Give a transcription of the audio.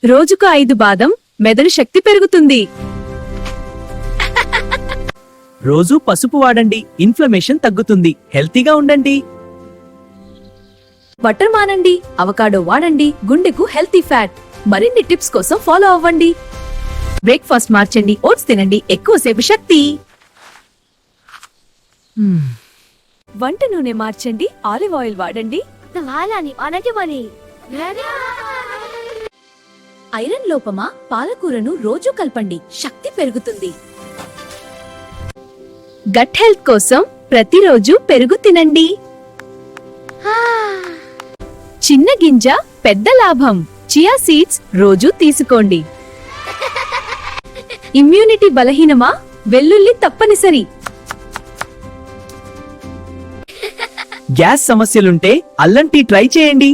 రోజుకు 5 బాదం మెదడు శక్తి పెరుగుతుంది. రోజు పసుపు వాడండి, ఇన్ఫ్లమేషన్ తగ్గుతుంది. హెల్తీగా ఉండండి. బటర్ మానండి, అవకాడో వాడండి, గుండెకు హెల్తీ ఫ్యాట్. మరిన్ని టిప్స్ కోసం ఫాలో అవ్వండి. బ్రేక్ఫాస్ట్ మార్చండి, ఓట్స్ తినండి, ఎక్కువసేపు శక్తి. వంట నూనె మార్చండి, ఆలివ్ ఆయిల్ వాడండి. ఐరన్ లోపమా? పాలకూరను రోజు కలపండి, శక్తి పెరుగుతుంది. గట్ హెల్త్ కోసం ప్రతిరోజు పెరుగు తినండి. చిన్న గింజ పెద్ద లాభం. చియా సీడ్స్ రోజు తీసుకోండి. ఇమ్యూనిటీ బలహీనమా? వెల్లుల్లి తప్పనిసరి. గ్యాస్ సమస్యలుంటే అల్లం టీ ట్రై చేయండి.